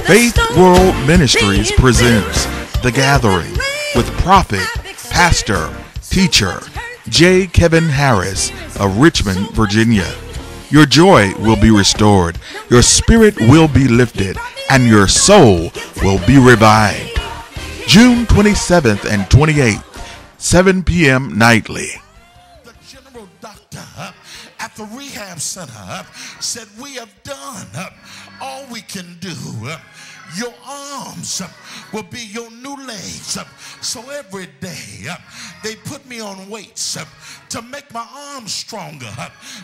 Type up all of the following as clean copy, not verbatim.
Faith World Ministries presents The Gathering with Prophet, Pastor, Teacher J. Kevin Harris of Richmond, Virginia. Your joy will be restored, your spirit will be lifted, and your soul will be revived. June 27th and 28th, 7 p.m. nightly. The general doctor at the rehab center said, "We have done all we can do. Your arms will be your new legs." So every day they put me on weights to make my arms stronger.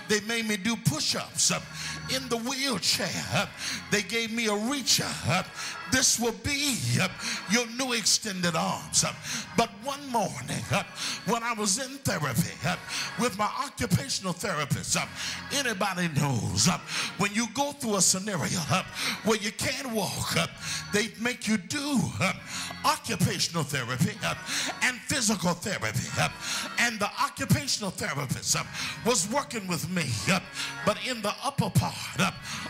They made me do push-ups in the wheelchair. They gave me a reacher. This will be your new extended arms. But one morning when I was in therapy with my occupational therapist, anybody knows when you go through a scenario where you can't walk, they make you do occupational therapy and physical therapy. And the occupational therapist was working with me, but in the upper part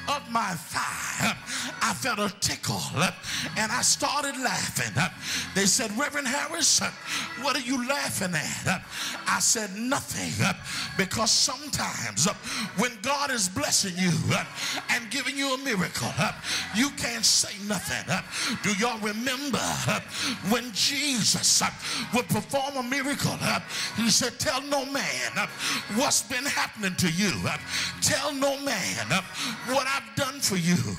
of my thigh, I felt a tickle, and I started laughing. They said, "Reverend Harris, what are you laughing at?" I said, "Nothing," because sometimes when God is blessing you and giving you a miracle, you can't say nothing. Do y'all remember when Jesus would perform a miracle? He said, "Tell no man what's been happening to you. Tell no man what I've done for you."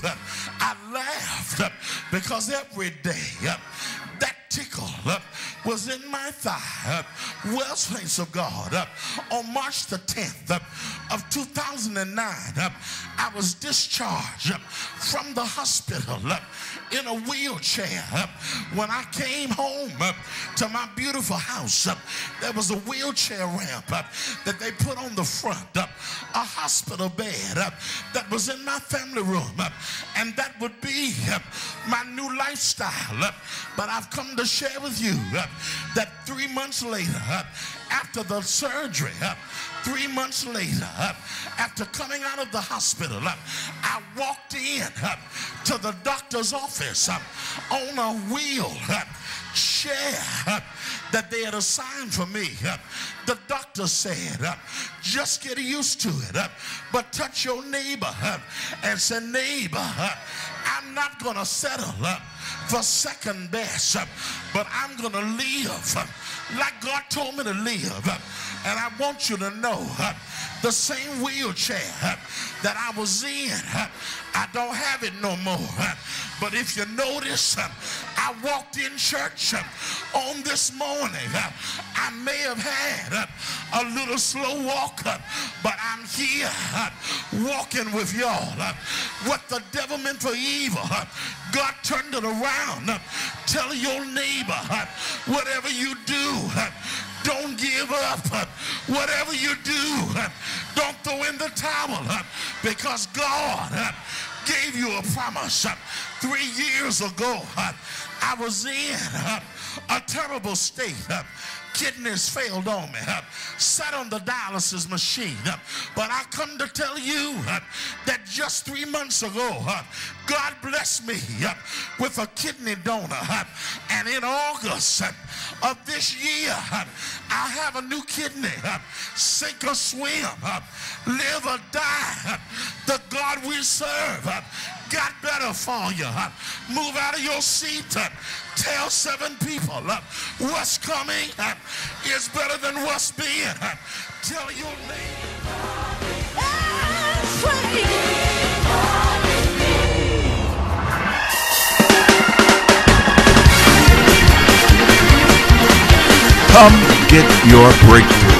I laughed because every day that tickle was in my thigh. Well, saints of God, on March the 10th of 2009, I was discharged from the hospital in a wheelchair. When I came home to my beautiful house, there was a wheelchair ramp that they put on the front, a hospital bed that was in my family room, and that would be my new lifestyle. But I've come to share with you that 3 months later, after the surgery, 3 months later, after coming out of the hospital, I walked in to the doctor's office on a wheel chair that they had assigned for me. The doctor said, "Just get used to it, but touch your neighbor and say, 'Neighbor, I'm not going to settle for second best, but I'm going to live like God told me to live.'" And I want you to know, the same wheelchair that I was in, I don't have it no more. But if you notice, I walked in church on this morning. I may have had a little slow walk, but I'm here walking with y'all. What the devil meant for evil, God turned it around. Tell your neighbor, whatever you do, don't give up. Whatever you do, don't throw in the towel, because God gave you a promise. 3 years ago, I was in a terrible state. Kidneys failed on me, sat on the dialysis machine. But I come to tell you that just 3 months ago, God blessed me with a kidney donor. And in August of this year, I have a new kidney. Sink or swim, live or die, the God we serve got better for you. Move out of your seat. Tell 7 people what's coming is better than what's been. Tell your neighbor. Come get your breakthrough.